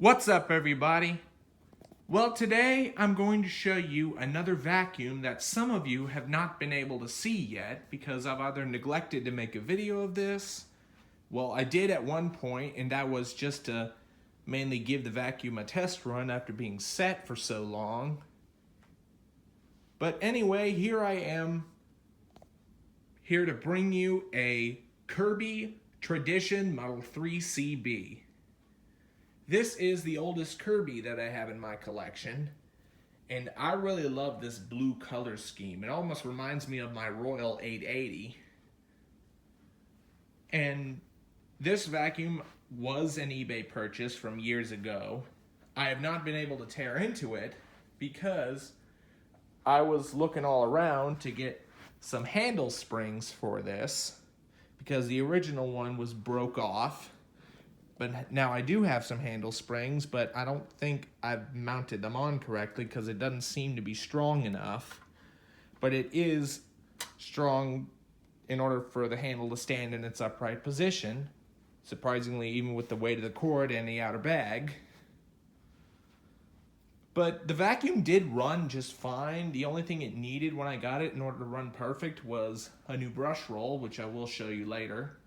What's up, everybody? Well, today I'm going to show you another vacuum that some of you have not been able to see yet because I've either neglected to make a video of this. Well, I did at one point, and that was just to mainly give the vacuum a test run after being set for so long. But anyway, here I am, here to bring you a Kirby Tradition Model 3 CB. This is the oldest Kirby that I have in my collection, and I really love this blue color scheme. It almost reminds me of my Royal 880. And this vacuum was an eBay purchase from years ago. I have not been able to tear into it because I was looking all around to get some handle springs for this because the original one was broke off. But now I do have some handle springs, but I don't think I've mounted them on correctly because it doesn't seem to be strong enough. But it is strong in order for the handle to stand in its upright position, surprisingly, even with the weight of the cord and the outer bag. But the vacuum did run just fine. The only thing it needed when I got it in order to run perfect was a new brush roll, which I will show you later.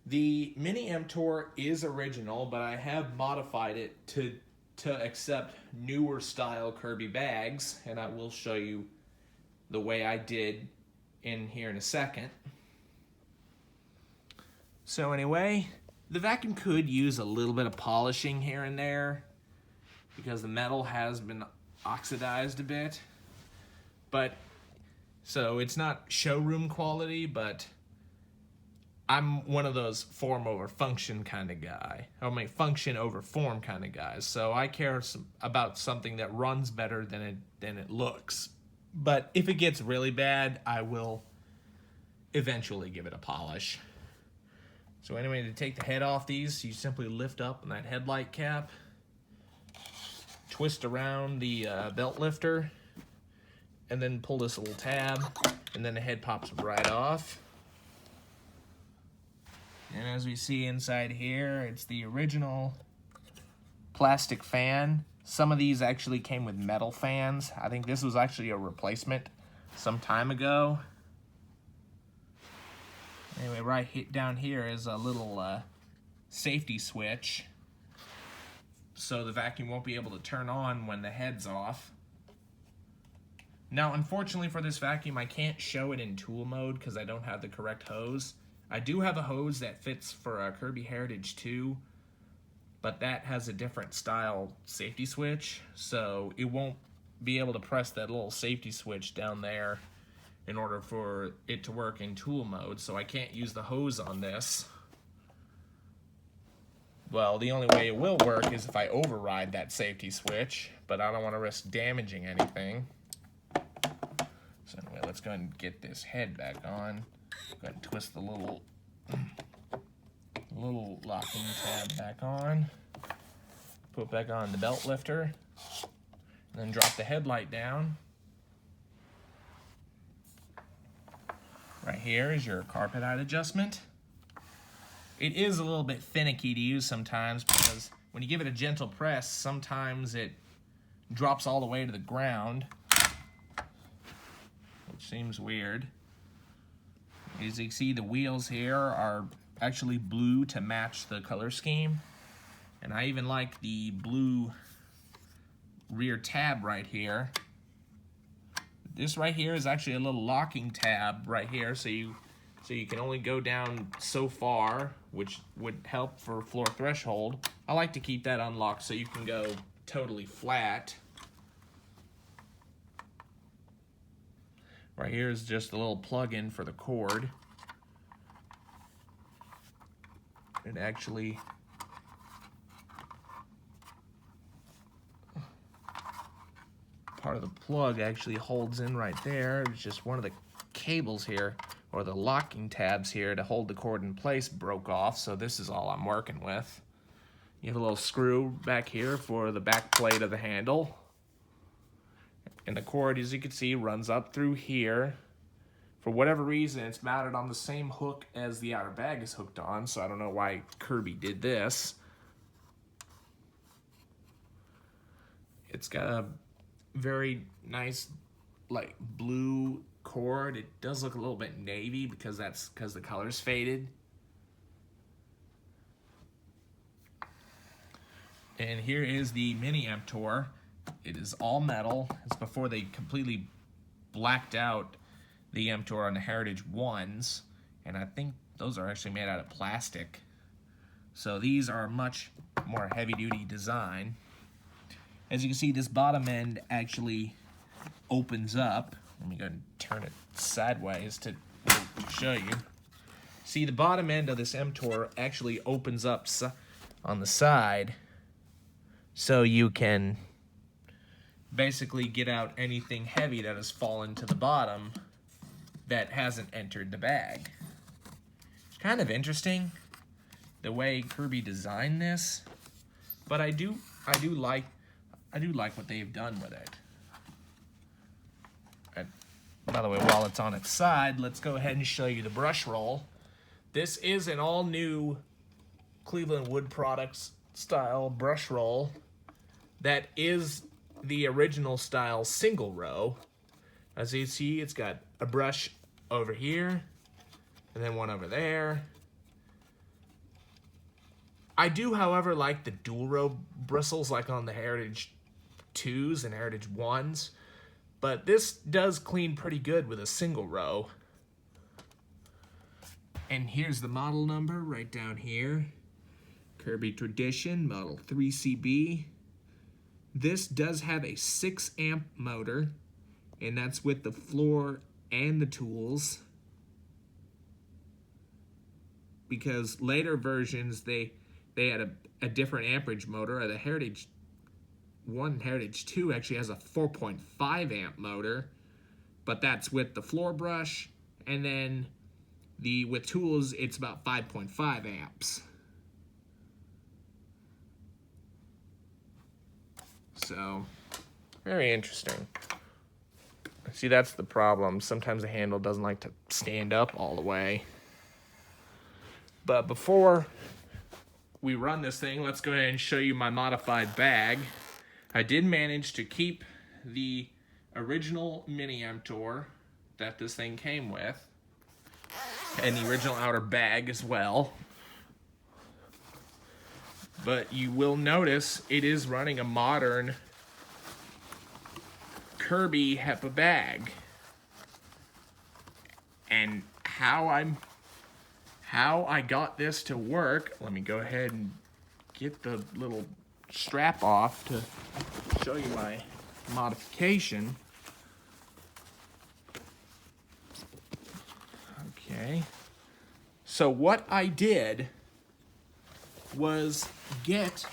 The mini emptor is original, but I have modified it to accept newer style Kirby bags, and I will show you the way I did in here in a second. So anyway, the vacuum could use a little bit of polishing here and there because the metal has been oxidized a bit. But so it's not showroom quality, but I'm one of those form over function kind of guy. I mean, function over form kind of guys. So I care about something that runs better than it looks. But if it gets really bad, I will eventually give it a polish. So anyway, to take the head off these, you simply lift up on that headlight cap, twist around the belt lifter, and then pull this little tab, and then the head pops right off. And as we see inside here, it's the original plastic fan. Some of these actually came with metal fans. I think this was actually a replacement some time ago. Anyway, right down here is a little safety switch, so the vacuum won't be able to turn on when the head's off. Now, unfortunately for this vacuum, I can't show it in tool mode because I don't have the correct hose. I do have a hose that fits for a Kirby Heritage 2, but that has a different style safety switch, so it won't be able to press that little safety switch down there in order for it to work in tool mode, so I can't use the hose on this. Well, the only way it will work is if I override that safety switch, but I don't want to risk damaging anything. So anyway, let's go ahead and get this head back on. Go ahead and twist the little locking tab back on. Put back on the belt lifter. And then drop the headlight down. Right here is your carpet height adjustment. It is a little bit finicky to use sometimes because when you give it a gentle press, sometimes it drops all the way to the ground, which seems weird. As you can see, the wheels here are actually blue to match the color scheme. And I even like the blue rear tab right here. This right here is actually a little locking tab right here, so you can only go down so far, which would help for floor threshold. I like to keep that unlocked so you can go totally flat. Right here is just a little plug-in for the cord. It actually part of the plug actually holds in right there. It's just one of the cables here, or the locking tabs here to hold the cord in place, broke off, so this is all I'm working with. You have a little screw back here for the back plate of the handle. And the cord, as you can see, runs up through here, For whatever reason, it's mounted on the same hook as the outer bag is hooked on, so I don't know why Kirby did this. It's got a very nice, like, blue cord. It does look a little bit navy because the color's faded. And here is the mini emptor. It is all metal. It's before they completely blacked out the emptor on the Heritage 1s. And I think those are actually made out of plastic. So these are a much more heavy-duty design. As you can see, this bottom end actually opens up. Let me go and turn it sideways to show you. See, the bottom end of this emptor actually opens up on the side, so you can basically get out anything heavy that has fallen to the bottom that hasn't entered the bag. It's kind of interesting the way Kirby designed this, but I do like what they've done with it. And by the way, while it's on its side, let's go ahead and show you the brush roll. This is an all-new Cleveland Wood Products style brush roll that is the original style single row. As you see, it's got a brush over here and then one over there. I do, however, like the dual row bristles like on the Heritage 2s and Heritage 1s, but this does clean pretty good with a single row. And here's the model number right down here. Kirby Tradition, model 3CB. This does have a 6 amp motor, and that's with the floor and the tools. Because later versions, they had a different amperage motor. The Heritage 1 and Heritage 2 actually has a 4.5 amp motor, but that's with the floor brush, and then with tools, it's about 5.5 amps. So, very interesting. See, that's the problem. Sometimes the handle doesn't like to stand up all the way. But before we run this thing, let's go ahead and show you my modified bag. I did manage to keep the original mini emptor that this thing came with, and the original outer bag as well. But you will notice it is running a modern Kirby HEPA bag. And how I got this to work, let me go ahead and get the little strap off to show you my modification. Okay. So what I did was get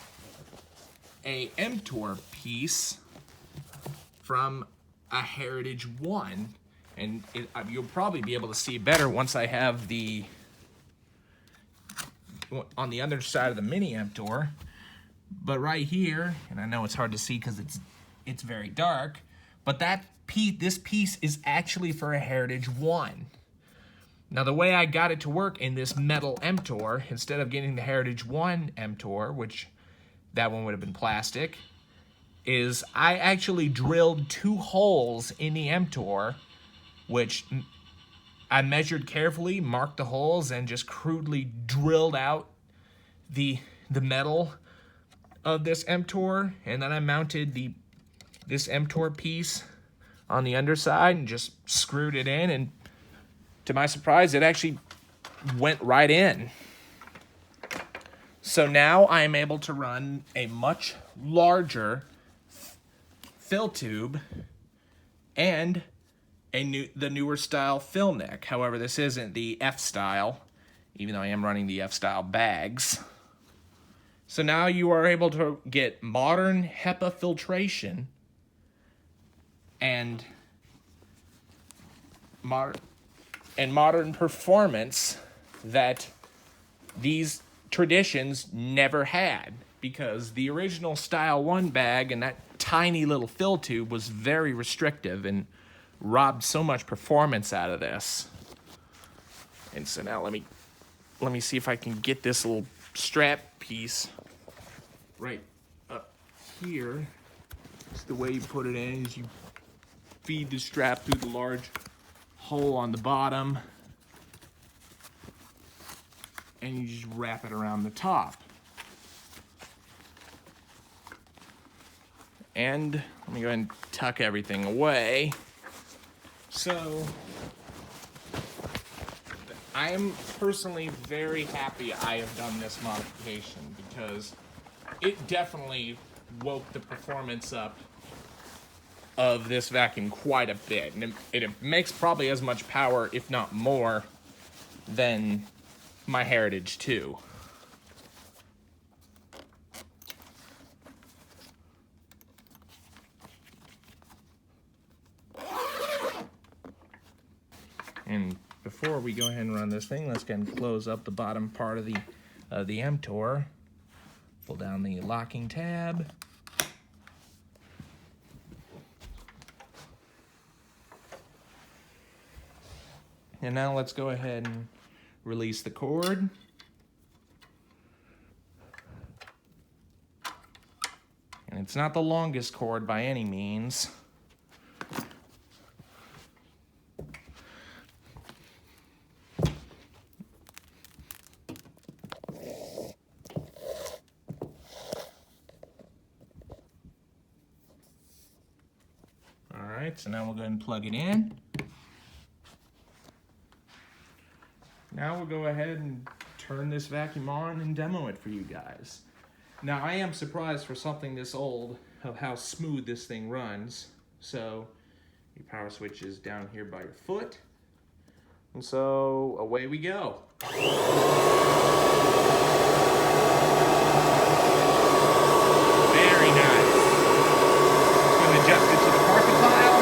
a emptor piece from a Heritage 1, and you'll probably be able to see better once I have on the other side of the mini emptor. But right here, and I know it's hard to see because it's very dark, but this piece is actually for a Heritage 1. Now, the way I got it to work in this metal emptor, instead of getting the Heritage 1 emptor, which that one would have been plastic, is I actually drilled 2 holes in the emptor, which I measured carefully, marked the holes, and just crudely drilled out the metal of this emptor. And then I mounted this emptor piece on the underside and just screwed it in, and to my surprise, it actually went right in. So now I am able to run a much larger fill tube and the newer style fill neck. However, this isn't the F-style, even though I am running the F-style bags. So now you are able to get modern HEPA filtration and modern performance that these Traditions never had, because the original Style 1 bag and that tiny little fill tube was very restrictive, and robbed so much performance out of this. And so now let me see if I can get this little strap piece right up here. It's the way you put it in is you feed the strap through the large hole on the bottom and you just wrap it around the top. And let me go ahead and tuck everything away. So I'm personally very happy I have done this modification because it definitely woke the performance up of this vacuum quite a bit. And it makes probably as much power, if not more, than my Heritage 2. And before we go ahead and run this thing, let's go ahead and close up the bottom part of the emptor. Pull down the locking tab. And now let's go ahead and release the cord. And it's not the longest cord by any means. Alright, so now we'll go ahead and plug it in. Now we'll go ahead and turn this vacuum on and demo it for you guys. Now I am surprised for something this old of how smooth this thing runs. So your power switch is down here by your foot. And so away we go. Very nice. Just going to adjust it to the parking pile.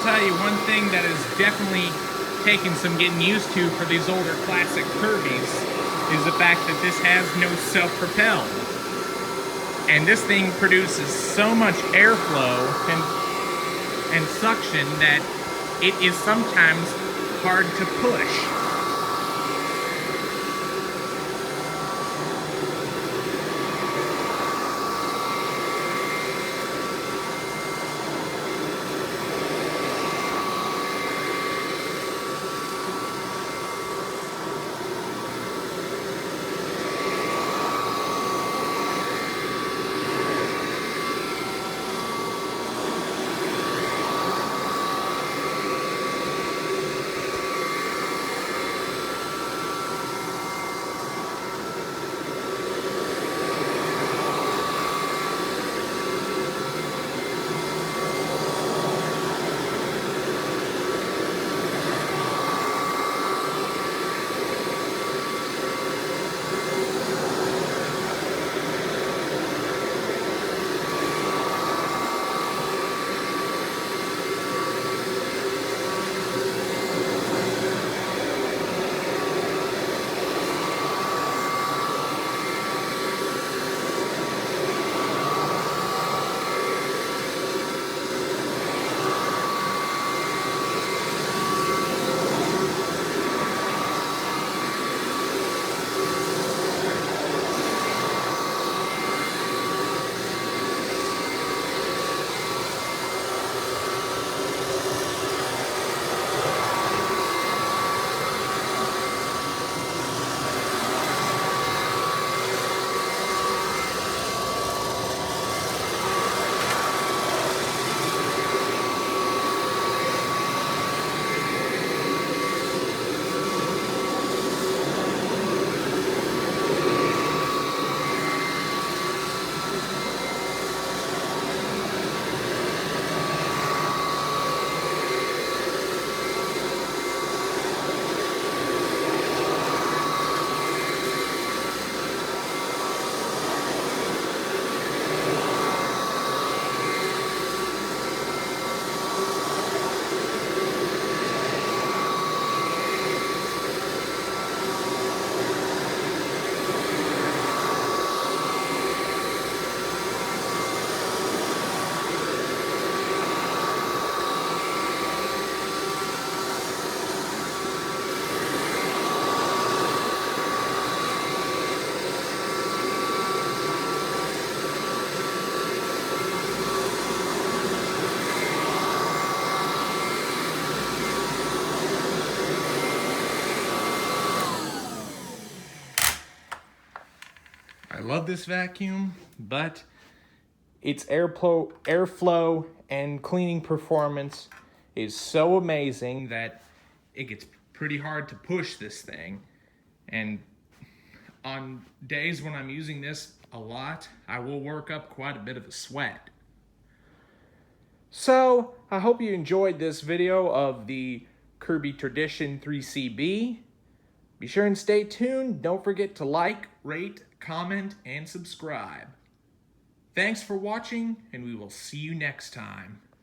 Tell you one thing that is definitely taking some getting used to for these older classic Kirbys is the fact that this has no self-propelled. And this thing produces so much airflow and suction that it is sometimes hard to push. love this vacuum, but its airflow and cleaning performance is so amazing that it gets pretty hard to push this thing. And on days when I'm using this a lot, I will work up quite a bit of a sweat. So, I hope you enjoyed this video of the Kirby Tradition 3CB. Be sure and stay tuned. Don't forget to like, rate, comment, and subscribe. Thanks for watching, and we will see you next time.